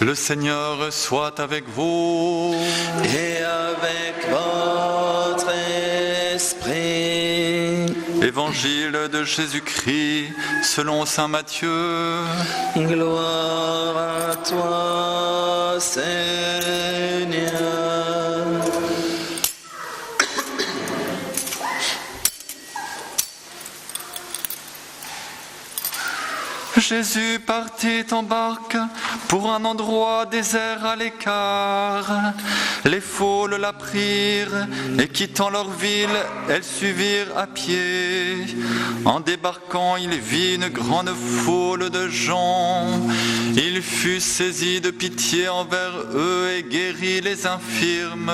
Le Seigneur soit avec vous. Et avec votre esprit. Évangile de Jésus-Christ selon saint Matthieu. Gloire à toi, Seigneur. Jésus partit en barque pour un endroit désert à l'écart. Les foules la prirent et quittant leur ville, elles suivirent à pied. En débarquant, il vit une grande foule de gens. Il fut saisi de pitié envers eux et guérit les infirmes.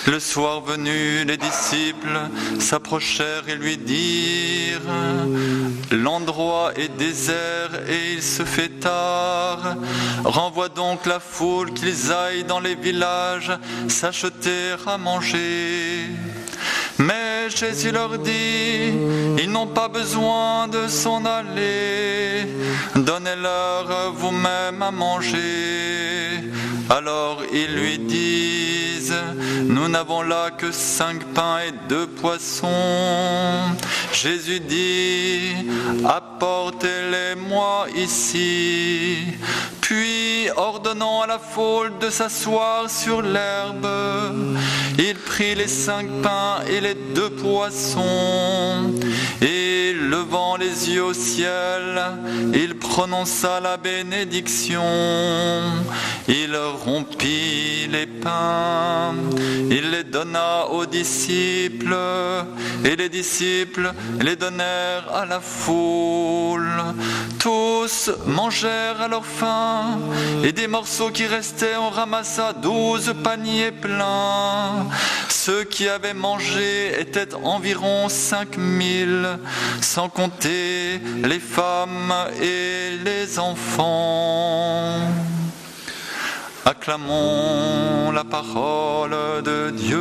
Le soir venu, les disciples s'approchèrent et lui dirent: l'endroit est désert et il se fait tard. Renvoie donc la foule qu'ils aillent dans les villages s'acheter à manger. Mais Jésus leur dit: ils n'ont pas besoin de s'en aller. Donnez-leur vous-même à manger. Alors ils lui disent: nous n'avons là que 5 pains et 2 poissons. Jésus dit: apportez-les-moi ici. Puis, ordonnant à la foule de s'asseoir sur l'herbe, il prit les 5 pains et les 2 poissons, et levant les yeux au ciel, il prononça la bénédiction. Il rompit les pains, il les donna aux disciples, et les disciples les donnèrent à la foule. Tous mangèrent à leur faim, et des morceaux qui restaient on ramassa 12 paniers pleins. Ceux qui avaient mangé étaient environ 5000, sans compter les femmes et les enfants. Acclamons la parole de Dieu.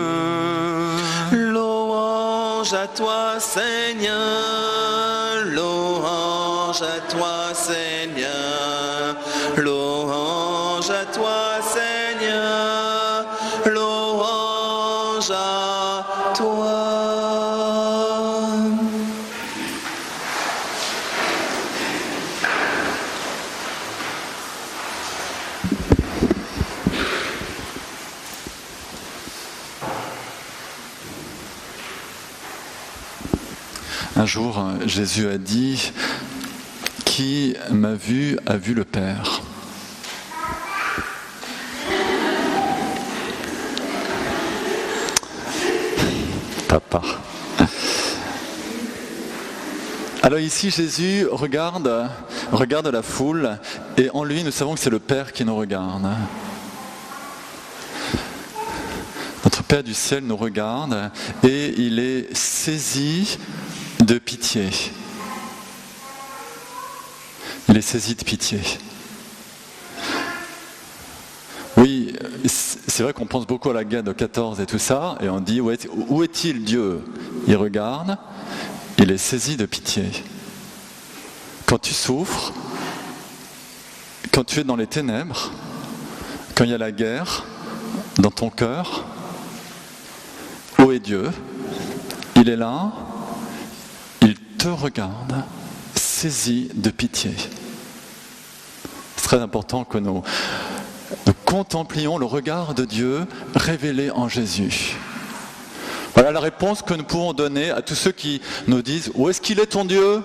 Louange à toi, Seigneur. Louange à toi, Seigneur. Louange à toi, Seigneur. Louange à toi. Un jour, Jésus a dit: qui m'a vu a vu le Père. Papa. Alors ici, Jésus regarde la foule, et en lui, nous savons que c'est le Père qui nous regarde. Notre Père du ciel nous regarde, et il est saisi de pitié. Il est saisi de pitié. Oui, c'est vrai qu'on pense beaucoup à la guerre de 14 et tout ça, et on dit: où est-il Dieu? Il regarde, il est saisi de pitié. Quand tu souffres, quand tu es dans les ténèbres, quand il y a la guerre dans ton cœur, où est Dieu? Il est là, il te regarde, saisi de pitié. C'est très important que nous contemplions le regard de Dieu révélé en Jésus. Voilà la réponse que nous pouvons donner à tous ceux qui nous disent: où est-ce qu'il est ton Dieu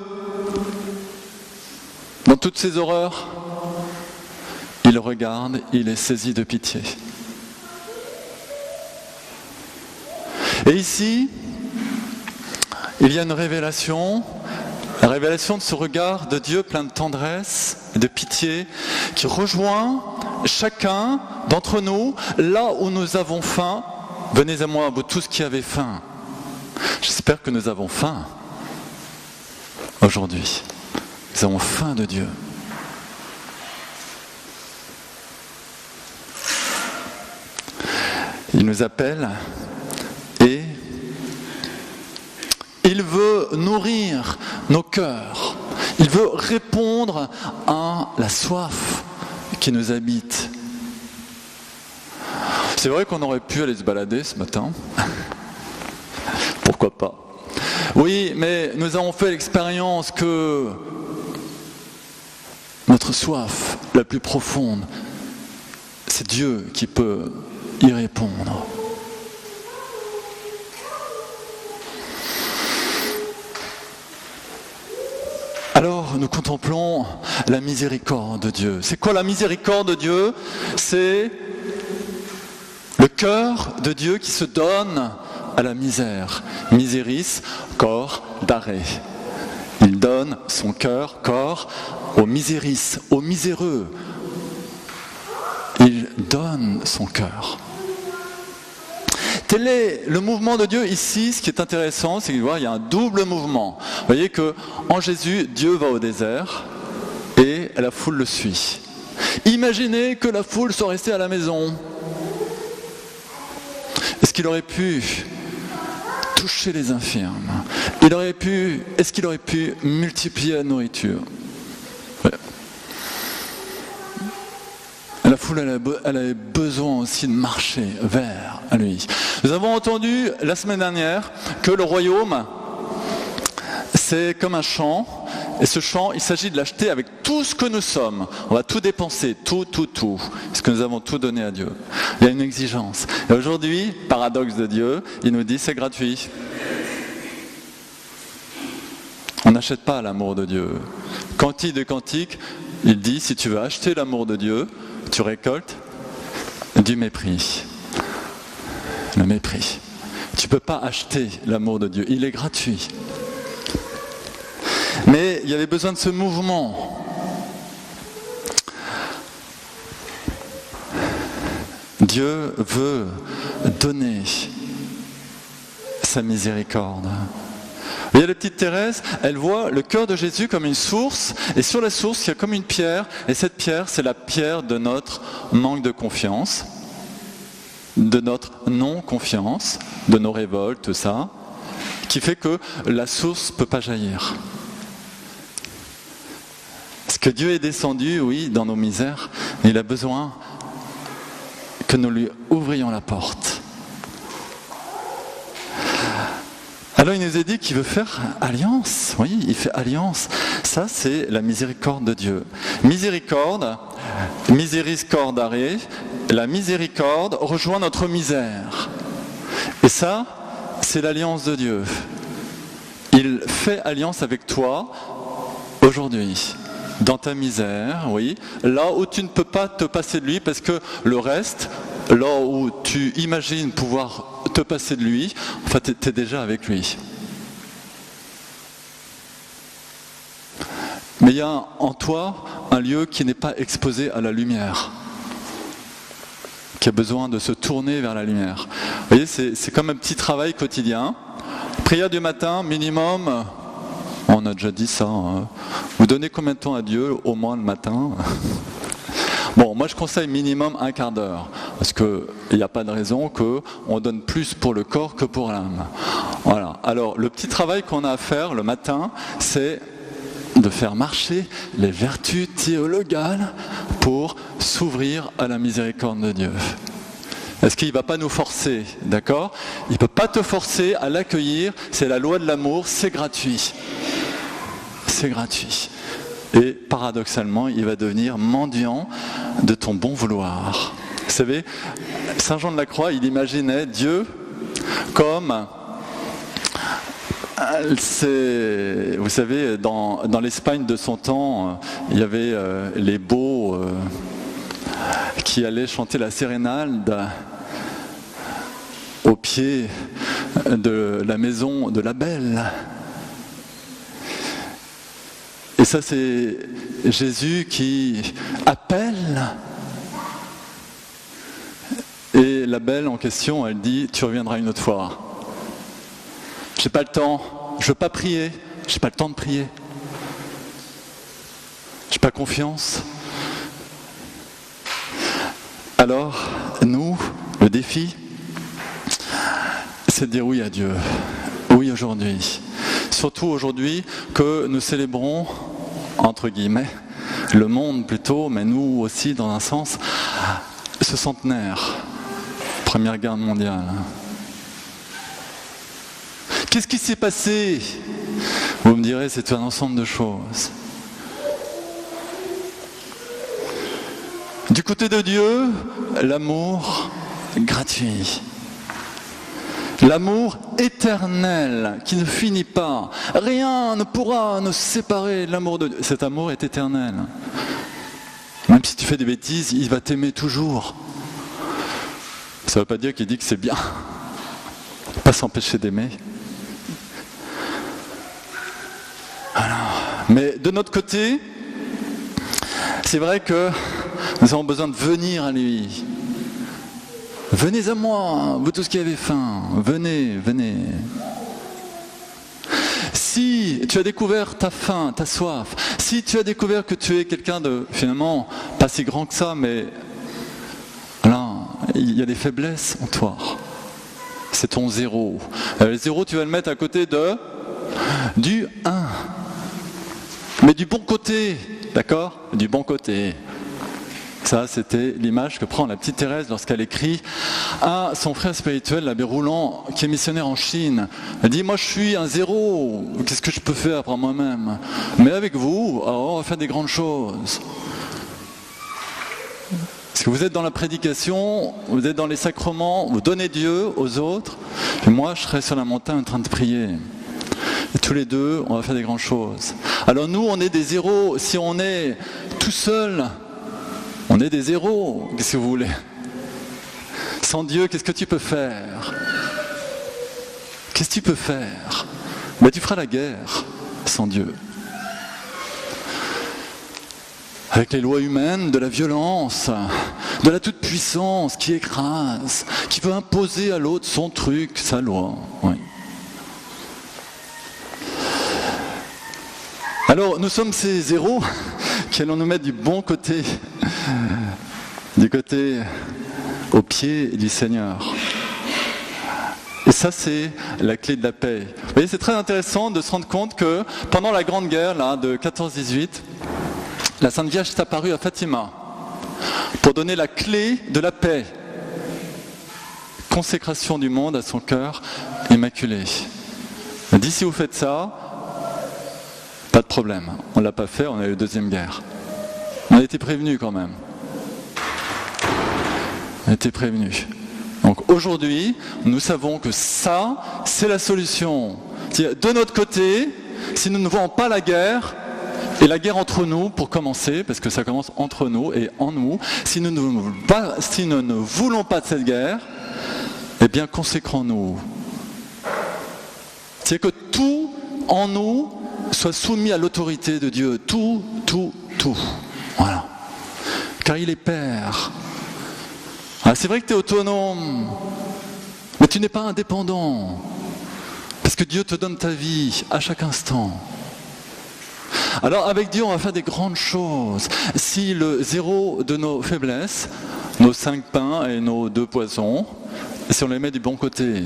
dans toutes ces horreurs? Il regarde, il est saisi de pitié. Et ici, il y a une révélation, la révélation de ce regard de Dieu plein de tendresse et de pitié qui rejoint chacun d'entre nous là où nous avons faim. Venez à moi, vous tous qui avez faim. J'espère que nous avons faim aujourd'hui. Nous avons faim de Dieu. Il nous appelle et il veut nourrir nos cœurs. Il veut répondre à la soif qui nous habite. C'est vrai qu'on aurait pu aller se balader ce matin. Pourquoi pas? Oui, mais nous avons fait l'expérience que notre soif la plus profonde, c'est Dieu qui peut y répondre. Alors, nous contemplons la miséricorde de Dieu. C'est quoi la miséricorde de Dieu? C'est le cœur de Dieu qui se donne à la misère. Miseris, corps d'arrêt. Il donne son cœur, corps, aux miséris, aux miséreux. Il donne son cœur. Tel est le mouvement de Dieu ici. Ce qui est intéressant, c'est qu'il y a un double mouvement. Vous voyez qu'en Jésus, Dieu va au désert et la foule le suit. Imaginez que la foule soit restée à la maison. Est-ce qu'il aurait pu toucher les infirmes? Est-ce qu'il aurait pu multiplier la nourriture? Ouais. La foule, elle avait besoin aussi de marcher vers lui. Nous avons entendu la semaine dernière que le royaume, c'est comme un champ. Et ce champ, il s'agit de l'acheter avec tout ce que nous sommes. On va tout dépenser, tout. Parce que nous avons tout donné à Dieu. Il y a une exigence. Et aujourd'hui, paradoxe de Dieu, il nous dit c'est gratuit. On n'achète pas l'amour de Dieu. Cantique de Cantique, il dit si tu veux acheter l'amour de Dieu, tu récoltes du mépris. Le mépris. Tu ne peux pas acheter l'amour de Dieu. Il est gratuit. Mais il y avait besoin de ce mouvement. Dieu veut donner sa miséricorde. Il y a la petite Thérèse, elle voit le cœur de Jésus comme une source, et sur la source, il y a comme une pierre, et cette pierre, c'est la pierre de notre manque de confiance, de notre non-confiance, de nos révoltes, tout ça, qui fait que la source ne peut pas jaillir. Parce que Dieu est descendu, oui, dans nos misères, mais il a besoin que nous lui ouvrions la porte. Alors il nous a dit qu'il veut faire alliance. Oui, il fait alliance. Ça, c'est la miséricorde de Dieu. Miséricorde, miséricordare, la miséricorde rejoint notre misère. Et ça, c'est l'alliance de Dieu. Il fait alliance avec toi aujourd'hui. Dans ta misère, oui, là où tu ne peux pas te passer de lui, parce que le reste, là où tu imagines pouvoir te passer de lui, enfin, tu es déjà avec lui. Mais il y a en toi un lieu qui n'est pas exposé à la lumière, qui a besoin de se tourner vers la lumière. Vous voyez, c'est comme un petit travail quotidien. Prière du matin, minimum... On a déjà dit ça. Hein. Vous donnez combien de temps à Dieu, au moins le matin? Bon, moi je conseille minimum un quart d'heure, parce qu'il n'y a pas de raison qu'on donne plus pour le corps que pour l'âme. Voilà. Alors, le petit travail qu'on a à faire le matin, c'est de faire marcher les vertus théologales pour s'ouvrir à la miséricorde de Dieu. Est-ce qu'il ne va pas nous forcer, d'accord? Il ne peut pas te forcer à l'accueillir, c'est la loi de l'amour, c'est gratuit. C'est gratuit. Et paradoxalement, il va devenir mendiant de ton bon vouloir. Vous savez, Saint Jean de la Croix, il imaginait Dieu comme... Vous savez, dans l'Espagne de son temps, il y avait les beaux... qui allait chanter la sérénade au pied de la maison de la Belle. Et ça, c'est Jésus qui appelle. Et la Belle en question, elle dit, tu reviendras une autre fois. J'ai pas le temps, je veux pas prier, j'ai pas le temps de prier. J'ai pas confiance. Alors, nous, le défi, c'est de dire oui à Dieu. Oui aujourd'hui. Surtout aujourd'hui que nous célébrons, entre guillemets, le monde plutôt, mais nous aussi dans un sens, ce centenaire, Première Guerre mondiale. Qu'est-ce qui s'est passé? Vous me direz, c'est un ensemble de choses. Du côté de Dieu, l'amour gratuit. L'amour éternel qui ne finit pas. Rien ne pourra nous séparer de l'amour de Dieu. Cet amour est éternel. Même si tu fais des bêtises, il va t'aimer toujours. Ça ne veut pas dire qu'il dit que c'est bien. Pas s'empêcher d'aimer. Alors, mais de notre côté, c'est vrai que nous avons besoin de venir à lui. Venez à moi, vous tous qui avez faim, venez, venez. Si tu as découvert ta faim, ta soif, si tu as découvert que tu es quelqu'un de, finalement, pas si grand que ça, mais là, il y a des faiblesses en toi. C'est ton zéro. Le zéro, tu vas le mettre à côté du 1. Mais du bon côté, d'accord? Du bon côté. Ça, c'était l'image que prend la petite Thérèse lorsqu'elle écrit à son frère spirituel, l'abbé Roulant, qui est missionnaire en Chine. Elle dit, moi je suis un zéro, qu'est-ce que je peux faire par moi-même? Mais avec vous, alors on va faire des grandes choses. Parce que vous êtes dans la prédication, vous êtes dans les sacrements, vous donnez Dieu aux autres, et moi je serai sur la montagne en train de prier. Et tous les deux, on va faire des grandes choses. Alors nous, on est des zéros. Si on est tout seul, on est des zéros. Qu'est-ce que vous voulez? Sans Dieu, qu'est-ce que tu peux faire? Qu'est-ce que tu peux faire? Ben, tu feras la guerre sans Dieu. Avec les lois humaines, de la violence, de la toute-puissance qui écrase, qui peut imposer à l'autre son truc, sa loi. Oui. Alors, nous sommes ces zéros qui allons nous mettre du bon côté, du côté au pied du Seigneur. Et ça, c'est la clé de la paix. Vous voyez, c'est très intéressant de se rendre compte que pendant la Grande Guerre là, de 14-18, la Sainte Vierge est apparue à Fatima pour donner la clé de la paix. Consécration du monde à son cœur immaculé. Elle dit, si vous faites ça, pas de problème. On ne l'a pas fait, on a eu la Deuxième Guerre. On a été prévenus quand même. On a été prévenus. Donc aujourd'hui, nous savons que ça, c'est la solution. De notre côté, si nous ne voyons pas la guerre, et la guerre entre nous, pour commencer, parce que ça commence entre nous et en nous, si nous ne voulons pas de cette guerre, eh bien consécrons-nous. C'est que tout en nous soit soumis à l'autorité de Dieu. Tout. Voilà. Car il est Père. Ah, c'est vrai que tu es autonome, mais tu n'es pas indépendant. Parce que Dieu te donne ta vie à chaque instant. Alors avec Dieu, on va faire des grandes choses. Si le zéro de nos faiblesses, nos 5 pains et nos 2 poissons, si on les met du bon côté,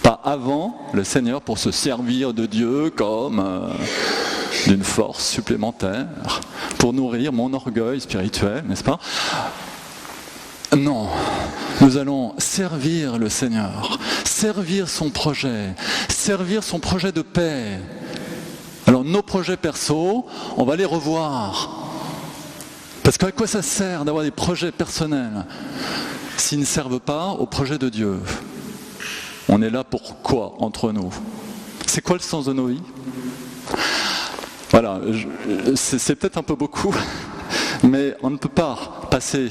pas avant le Seigneur pour se servir de Dieu comme d'une force supplémentaire, pour nourrir mon orgueil spirituel, n'est-ce pas? Non, nous allons servir le Seigneur, servir son projet de paix. Alors nos projets perso, on va les revoir. Parce qu'à quoi ça sert d'avoir des projets personnels s'ils ne servent pas au projet de Dieu? On est là pour quoi entre nous? C'est quoi le sens de nos vies? Voilà, c'est peut-être un peu beaucoup, mais on ne peut pas passer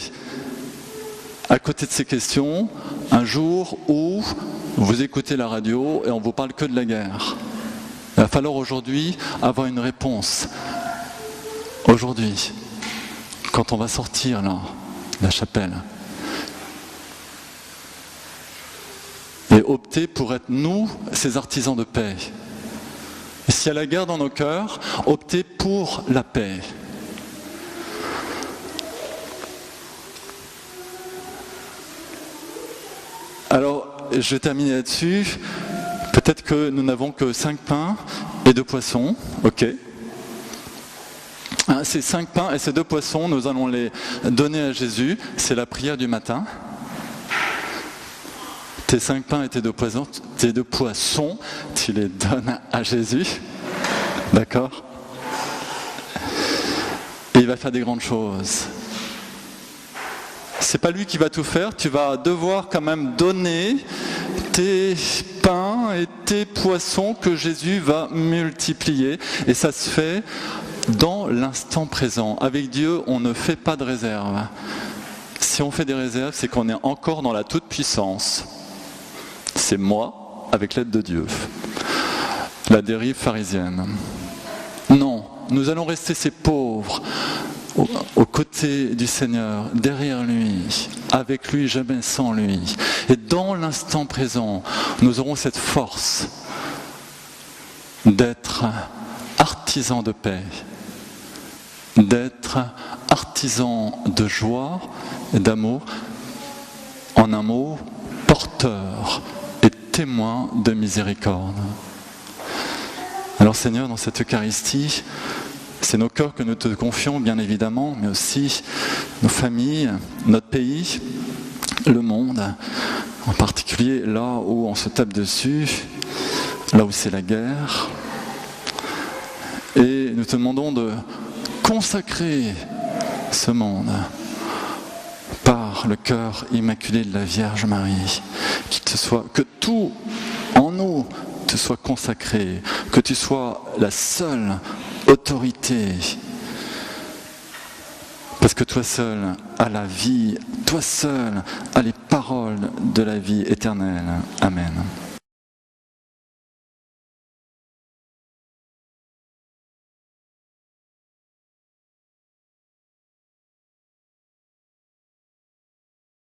à côté de ces questions un jour où vous écoutez la radio et on ne vous parle que de la guerre. Il va falloir aujourd'hui avoir une réponse. Aujourd'hui, quand on va sortir là, de la chapelle, et opter pour être nous, ces artisans de paix. Et s'il y a la guerre dans nos cœurs, opter pour la paix. Alors, je vais terminer là-dessus. Peut-être que nous n'avons que 5 pains et 2 poissons, ok. Ces 5 pains et ces 2 poissons, nous allons les donner à Jésus. C'est la prière du matin. Tes 5 pains et tes 2 poissons, tu les donnes à Jésus. D'accord ? Et il va faire des grandes choses. C'est pas lui qui va tout faire, tu vas devoir quand même donner tes pains et tes poissons que Jésus va multiplier. Et ça se fait dans l'instant présent. Avec Dieu, on ne fait pas de réserve. Si on fait des réserves, c'est qu'on est encore dans la toute-puissance. C'est moi, avec l'aide de Dieu. La dérive pharisienne. Non, nous allons rester ces pauvres, aux côtés du Seigneur, derrière lui, avec lui, jamais sans lui. Et dans l'instant présent, nous aurons cette force d'être artisans de paix, d'être artisans de joie et d'amour, en un mot, porteurs et témoins de miséricorde. Alors Seigneur, dans cette Eucharistie, c'est nos cœurs que nous te confions, bien évidemment, mais aussi nos familles, notre pays, le monde, en particulier là où on se tape dessus, là où c'est la guerre. Et nous te demandons de consacrer ce monde par le cœur immaculé de la Vierge Marie, que tout en nous te soit consacré, que tu sois la seule autorité, parce que toi seul as la vie, toi seul as les paroles de la vie éternelle. Amen.